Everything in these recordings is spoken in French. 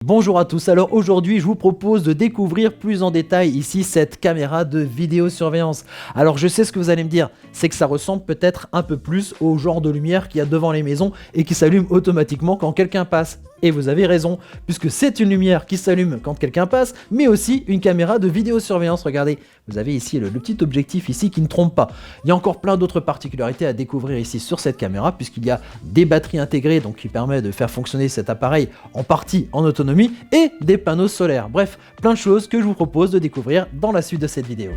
Bonjour à tous, alors aujourd'hui je vous propose de découvrir plus en détail ici cette caméra de vidéosurveillance. Alors je sais ce que vous allez me dire, c'est que ça ressemble peut-être un peu plus au genre de lumière qu'il y a devant les maisons et qui s'allume automatiquement quand quelqu'un passe. Et vous avez raison, puisque c'est une lumière qui s'allume quand quelqu'un passe, mais aussi une caméra de vidéosurveillance. Regardez, vous avez ici le petit objectif ici qui ne trompe pas. Il y a encore plein d'autres particularités à découvrir ici sur cette caméra, puisqu'il y a des batteries intégrées, donc qui permettent de faire fonctionner cet appareil en partie en autonomie, et des panneaux solaires. Bref, plein de choses que je vous propose de découvrir dans la suite de cette vidéo.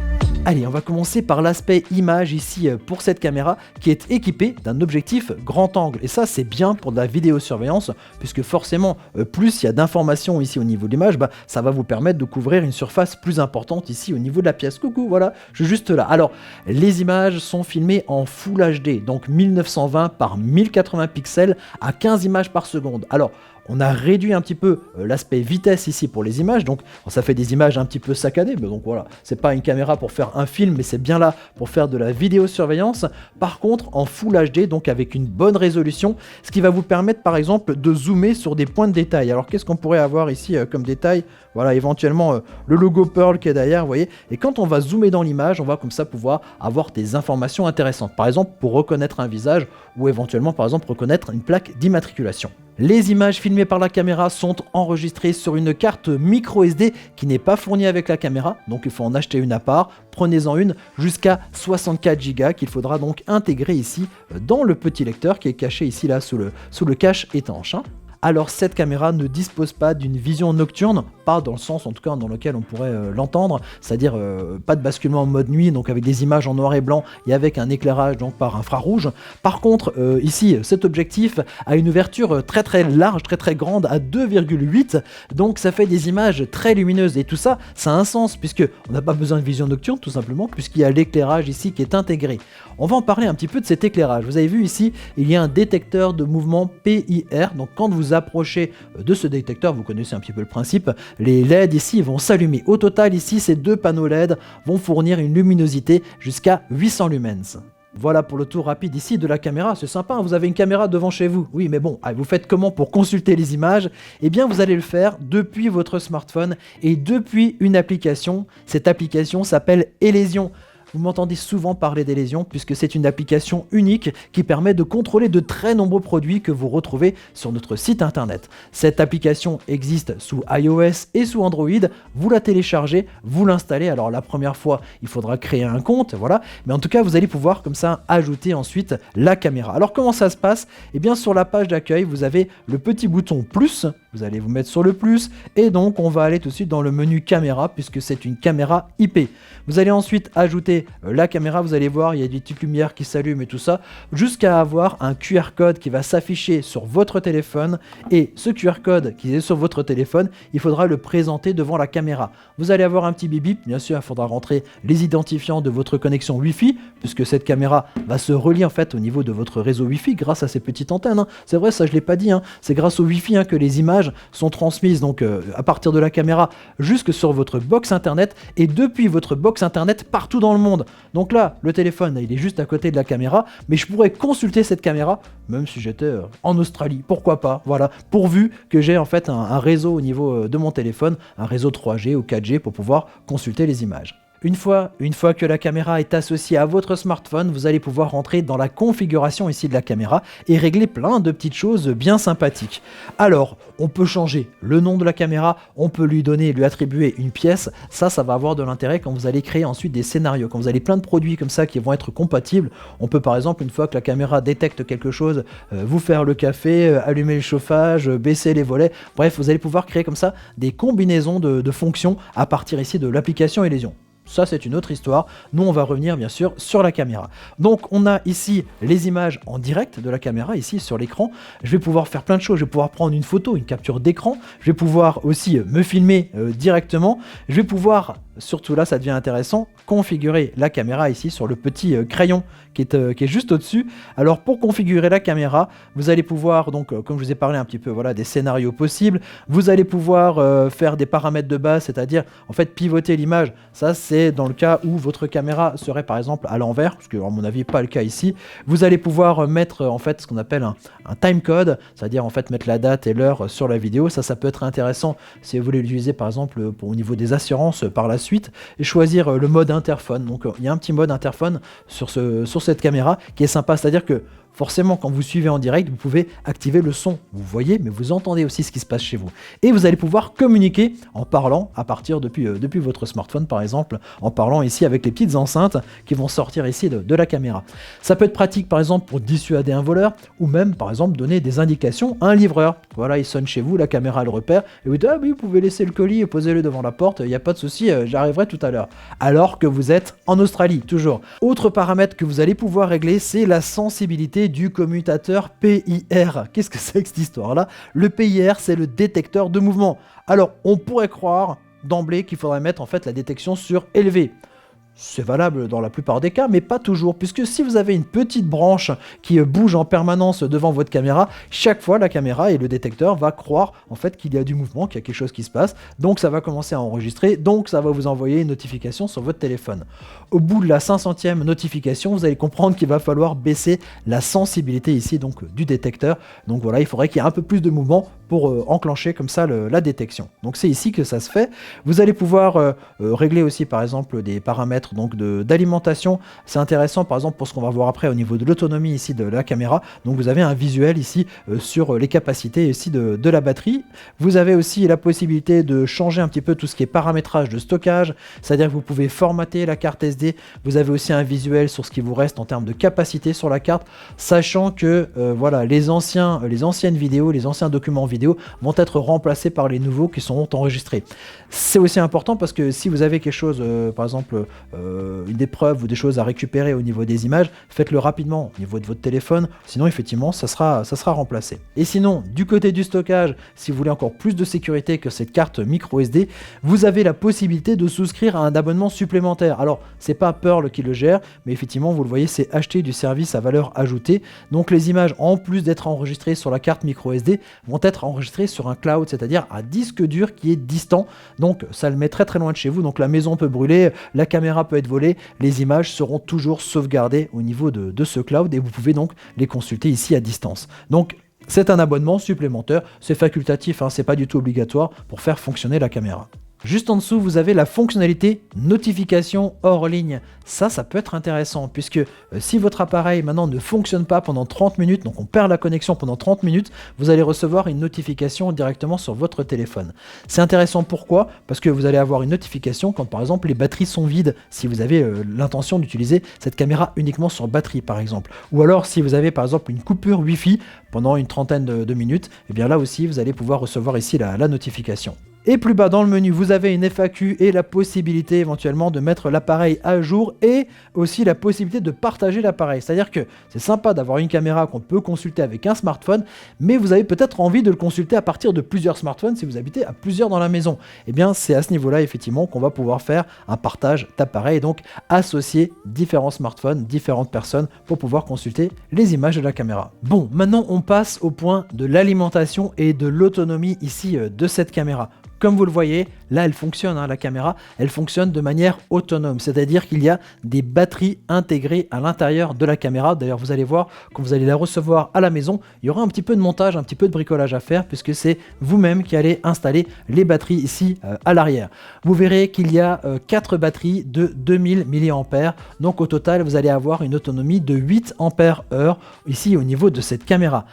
Allez, on va commencer par l'aspect image ici pour cette caméra qui est équipée d'un objectif grand angle. Et ça, c'est bien pour de la vidéosurveillance, puisque forcément, plus il y a d'informations ici au niveau de l'image, ça va vous permettre de couvrir une surface plus importante ici au niveau de la pièce. Coucou, voilà, je suis juste là. Alors, les images sont filmées en Full HD, donc 1920 par 1080 pixels à 15 images par seconde. Alors, on a réduit un petit peu l'aspect vitesse ici pour les images, donc ça fait des images un petit peu saccadées, mais donc voilà, c'est pas une caméra pour faire un film, mais c'est bien là pour faire de la vidéosurveillance. Par contre, en Full HD, donc avec une bonne résolution, ce qui va vous permettre par exemple de zoomer sur des points de détail. Alors qu'est-ce qu'on pourrait avoir ici comme détail? Voilà, éventuellement le logo Pearl qui est derrière, vous voyez, et quand on va zoomer dans l'image, on va comme ça pouvoir avoir des informations intéressantes, par exemple pour reconnaître un visage, ou éventuellement par exemple reconnaître une plaque d'immatriculation. Les images filmées par la caméra sont enregistrées sur une carte micro SD qui n'est pas fournie avec la caméra, donc il faut en acheter une à part. Prenez-en une jusqu'à 64 Go qu'il faudra donc intégrer ici dans le petit lecteur qui est caché ici là sous le cache étanche. Alors cette caméra ne dispose pas d'une vision nocturne, pas dans le sens en tout cas dans lequel on pourrait l'entendre, c'est-à-dire pas de basculement en mode nuit, donc avec des images en noir et blanc et avec un éclairage donc par infrarouge. Par contre ici cet objectif a une ouverture très très large, très très grande à 2,8, donc ça fait des images très lumineuses et tout ça, ça a un sens puisque on n'a pas besoin de vision nocturne tout simplement puisqu'il y a l'éclairage ici qui est intégré. On va en parler un petit peu de cet éclairage. Vous avez vu ici, il y a un détecteur de mouvement PIR, donc quand vous approchez de ce détecteur, vous connaissez un petit peu le principe, les LED ici vont s'allumer. Au total ici, ces deux panneaux LED vont fournir une luminosité jusqu'à 800 lumens. Voilà pour le tour rapide ici de la caméra, c'est sympa, vous avez une caméra devant chez vous. Oui mais bon, vous faites comment pour consulter les images? Eh bien vous allez le faire depuis votre smartphone et depuis une application. Cette application s'appelle Elysion. Vous m'entendez souvent parler d'Elysion puisque c'est une application unique qui permet de contrôler de très nombreux produits que vous retrouvez sur notre site internet. Cette application existe sous iOS et sous Android, vous la téléchargez, vous l'installez, alors la première fois il faudra créer un compte, voilà, mais en tout cas vous allez pouvoir comme ça ajouter ensuite la caméra. Alors comment ça se passe? Eh bien sur la page d'accueil vous avez le petit bouton plus, vous allez vous mettre sur le plus et donc on va aller tout de suite dans le menu caméra puisque c'est une caméra IP. Vous allez ensuite ajouter la caméra, vous allez voir, il y a des petites lumières qui s'allument et tout ça, jusqu'à avoir un QR code qui va s'afficher sur votre téléphone et ce QR code qui est sur votre téléphone, il faudra le présenter devant la caméra. Vous allez avoir un petit bip bip, bien sûr, il faudra rentrer les identifiants de votre connexion Wi-Fi, puisque cette caméra va se relier en fait au niveau de votre réseau Wi-Fi grâce à ces petites antennes. C'est vrai, ça je l'ai pas dit, c'est grâce au Wi-Fi que les images sont transmises donc à partir de la caméra jusque sur votre box internet et depuis votre box internet partout dans le monde. Donc là, le téléphone, il est juste à côté de la caméra, mais je pourrais consulter cette caméra, même si j'étais en Australie, pourquoi pas, voilà, pourvu que j'ai en fait un réseau au niveau de mon téléphone, un réseau 3G ou 4G pour pouvoir consulter les images. Une fois que la caméra est associée à votre smartphone, vous allez pouvoir rentrer dans la configuration ici de la caméra et régler plein de petites choses bien sympathiques. Alors, on peut changer le nom de la caméra, on peut lui attribuer une pièce, ça va avoir de l'intérêt quand vous allez créer ensuite des scénarios, quand vous avez plein de produits comme ça qui vont être compatibles. On peut par exemple, une fois que la caméra détecte quelque chose, vous faire le café, allumer le chauffage, baisser les volets, bref, vous allez pouvoir créer comme ça des combinaisons de fonctions à partir ici de l'application Elysion. Ça c'est une autre histoire, nous on va revenir bien sûr sur la caméra. Donc on a ici les images en direct de la caméra, ici sur l'écran. Je vais pouvoir faire plein de choses, je vais pouvoir prendre une photo, une capture d'écran, je vais pouvoir aussi me filmer directement, je vais pouvoir, surtout là ça devient intéressant, configurer la caméra ici sur le petit crayon qui est juste au-dessus. Alors pour configurer la caméra, vous allez pouvoir, donc comme je vous ai parlé un petit peu, voilà, des scénarios possibles, vous allez pouvoir faire des paramètres de base, c'est-à-dire en fait pivoter l'image, ça c'est c'est dans le cas où votre caméra serait par exemple à l'envers, ce qui à mon avis pas le cas ici. Vous allez pouvoir mettre en fait ce qu'on appelle un timecode, c'est-à-dire en fait mettre la date et l'heure sur la vidéo. Ça peut être intéressant si vous voulez l'utiliser par exemple au niveau des assurances par la suite, et choisir le mode interphone. Donc il y a un petit mode interphone sur cette caméra qui est sympa, c'est-à-dire que forcément, quand vous suivez en direct, vous pouvez activer le son. Vous voyez, mais vous entendez aussi ce qui se passe chez vous. Et vous allez pouvoir communiquer en parlant à partir depuis votre smartphone, par exemple, en parlant ici avec les petites enceintes qui vont sortir ici de la caméra. Ça peut être pratique, par exemple, pour dissuader un voleur, ou même, par exemple, donner des indications à un livreur. Voilà, il sonne chez vous, la caméra le repère, et vous dites « Ah oui, vous pouvez laisser le colis et posez-le devant la porte, il n'y a pas de souci, j'arriverai tout à l'heure. » Alors que vous êtes en Australie, toujours. Autre paramètre que vous allez pouvoir régler, c'est la sensibilité du commutateur PIR. Qu'est-ce que c'est que cette histoire-là? Le PIR, c'est le détecteur de mouvement. Alors, on pourrait croire d'emblée qu'il faudrait mettre en fait la détection sur élevé. C'est valable dans la plupart des cas, mais pas toujours, puisque si vous avez une petite branche qui bouge en permanence devant votre caméra, chaque fois la caméra et le détecteur va croire en fait qu'il y a du mouvement, qu'il y a quelque chose qui se passe, donc ça va commencer à enregistrer, donc ça va vous envoyer une notification sur votre téléphone. Au bout de la 500e notification, vous allez comprendre qu'il va falloir baisser la sensibilité ici donc du détecteur, donc voilà, il faudrait qu'il y ait un peu plus de mouvement pour enclencher comme ça la détection. Donc c'est ici que ça se fait. Vous allez pouvoir régler aussi par exemple des paramètres donc d'alimentation. C'est intéressant par exemple pour ce qu'on va voir après au niveau de l'autonomie ici de la caméra. Donc vous avez un visuel ici sur les capacités ici de la batterie. Vous avez aussi la possibilité de changer un petit peu tout ce qui est paramétrage de stockage, c'est-à-dire que vous pouvez formater la carte SD. Vous avez aussi un visuel sur ce qui vous reste en termes de capacité sur la carte, sachant que voilà, les anciennes vidéos, les anciens documents vidéo vont être remplacés par les nouveaux qui sont enregistrés. C'est aussi important parce que si vous avez quelque chose, par exemple une épreuve ou des choses à récupérer au niveau des images, faites-le rapidement au niveau de votre téléphone, sinon effectivement ça sera remplacé. Et sinon, du côté du stockage, si vous voulez encore plus de sécurité que cette carte micro SD, vous avez la possibilité de souscrire à un abonnement supplémentaire. Alors c'est pas Pearl qui le gère, mais effectivement vous le voyez, c'est acheter du service à valeur ajoutée. Donc les images, en plus d'être enregistrées sur la carte micro SD, vont être enregistré sur un cloud, c'est-à-dire un disque dur qui est distant, donc ça le met très très loin de chez vous, donc la maison peut brûler, la caméra peut être volée, les images seront toujours sauvegardées au niveau de ce cloud et vous pouvez donc les consulter ici à distance. Donc c'est un abonnement supplémentaire, c'est facultatif, hein, c'est pas du tout obligatoire pour faire fonctionner la caméra. Juste en dessous, vous avez la fonctionnalité notification hors ligne. Ça peut être intéressant puisque si votre appareil maintenant ne fonctionne pas pendant 30 minutes, donc on perd la connexion pendant 30 minutes, vous allez recevoir une notification directement sur votre téléphone. C'est intéressant pourquoi? Parce que vous allez avoir une notification quand par exemple les batteries sont vides, si vous avez l'intention d'utiliser cette caméra uniquement sur batterie par exemple. Ou alors si vous avez par exemple une coupure Wi-Fi pendant une trentaine de minutes, et bien là aussi vous allez pouvoir recevoir ici la notification. Et plus bas dans le menu, vous avez une FAQ et la possibilité éventuellement de mettre l'appareil à jour et aussi la possibilité de partager l'appareil. C'est-à-dire que c'est sympa d'avoir une caméra qu'on peut consulter avec un smartphone, mais vous avez peut-être envie de le consulter à partir de plusieurs smartphones si vous habitez à plusieurs dans la maison. Et bien c'est à ce niveau-là effectivement qu'on va pouvoir faire un partage d'appareil, donc associer différents smartphones, différentes personnes pour pouvoir consulter les images de la caméra. Bon, maintenant on passe au point de l'alimentation et de l'autonomie ici de cette caméra. Comme vous le voyez, là elle fonctionne, hein, la caméra, elle fonctionne de manière autonome, c'est-à-dire qu'il y a des batteries intégrées à l'intérieur de la caméra. D'ailleurs vous allez voir, quand vous allez la recevoir à la maison, il y aura un petit peu de montage, un petit peu de bricolage à faire puisque c'est vous-même qui allez installer les batteries ici à l'arrière. Vous verrez qu'il y a 4 batteries de 2000 mAh, donc au total vous allez avoir une autonomie de 8 Ah ici au niveau de cette caméra.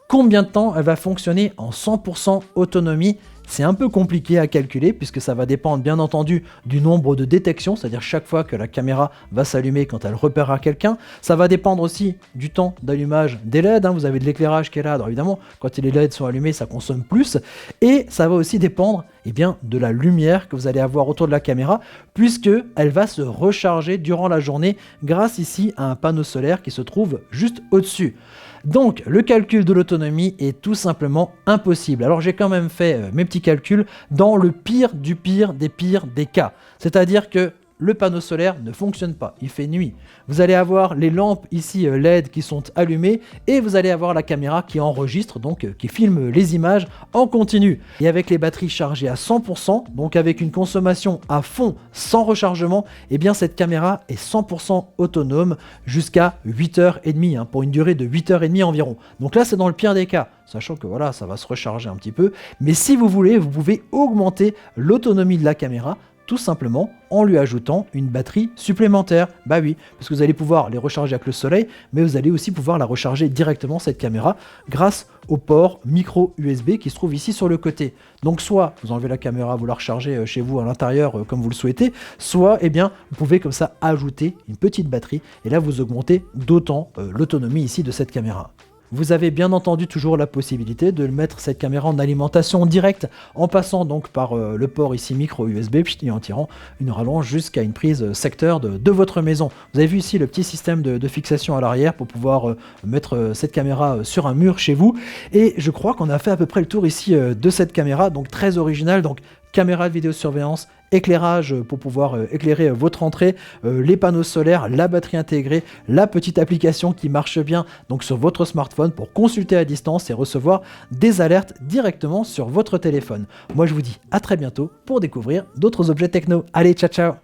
Combien de temps elle va fonctionner en 100% autonomie? C'est un peu compliqué à calculer puisque ça va dépendre bien entendu du nombre de détections, c'est-à-dire chaque fois que la caméra va s'allumer quand elle repérera quelqu'un. Ça va dépendre aussi du temps d'allumage des LED, hein. Vous avez de l'éclairage qui est là, alors évidemment quand les LED sont allumés ça consomme plus, et ça va aussi dépendre de la lumière que vous allez avoir autour de la caméra puisque elle va se recharger durant la journée grâce ici à un panneau solaire qui se trouve juste au-dessus. Donc le calcul de l'autonomie est tout simplement impossible. Alors j'ai quand même fait mes petits calculs dans le pire du pire des cas. C'est-à-dire que le panneau solaire ne fonctionne pas, il fait nuit. Vous allez avoir les lampes ici LED qui sont allumées et vous allez avoir la caméra qui enregistre, donc qui filme les images en continu. Et avec les batteries chargées à 100%, donc avec une consommation à fond sans rechargement, et bien cette caméra est 100% autonome jusqu'à 8h30 pour une durée de 8h30 environ. Donc là c'est dans le pire des cas, sachant que voilà, ça va se recharger un petit peu. Mais si vous voulez, vous pouvez augmenter l'autonomie de la caméra tout simplement en lui ajoutant une batterie supplémentaire. Bah oui, parce que vous allez pouvoir les recharger avec le soleil, mais vous allez aussi pouvoir la recharger directement, cette caméra, grâce au port micro USB qui se trouve ici sur le côté. Donc soit vous enlevez la caméra, vous la rechargez chez vous à l'intérieur comme vous le souhaitez, soit eh bien, vous pouvez comme ça ajouter une petite batterie, et là vous augmentez d'autant l'autonomie ici de cette caméra. Vous avez bien entendu toujours la possibilité de mettre cette caméra en alimentation directe en passant donc par le port ici micro USB et en tirant une rallonge jusqu'à une prise secteur de votre maison. Vous avez vu ici le petit système de fixation à l'arrière pour pouvoir mettre cette caméra sur un mur chez vous. Et je crois qu'on a fait à peu près le tour ici de cette caméra, donc très originale. Donc caméra de vidéosurveillance, éclairage pour pouvoir éclairer votre entrée, les panneaux solaires, la batterie intégrée, la petite application qui marche bien donc sur votre smartphone pour consulter à distance et recevoir des alertes directement sur votre téléphone. Moi je vous dis à très bientôt pour découvrir d'autres objets techno. Allez, ciao ciao!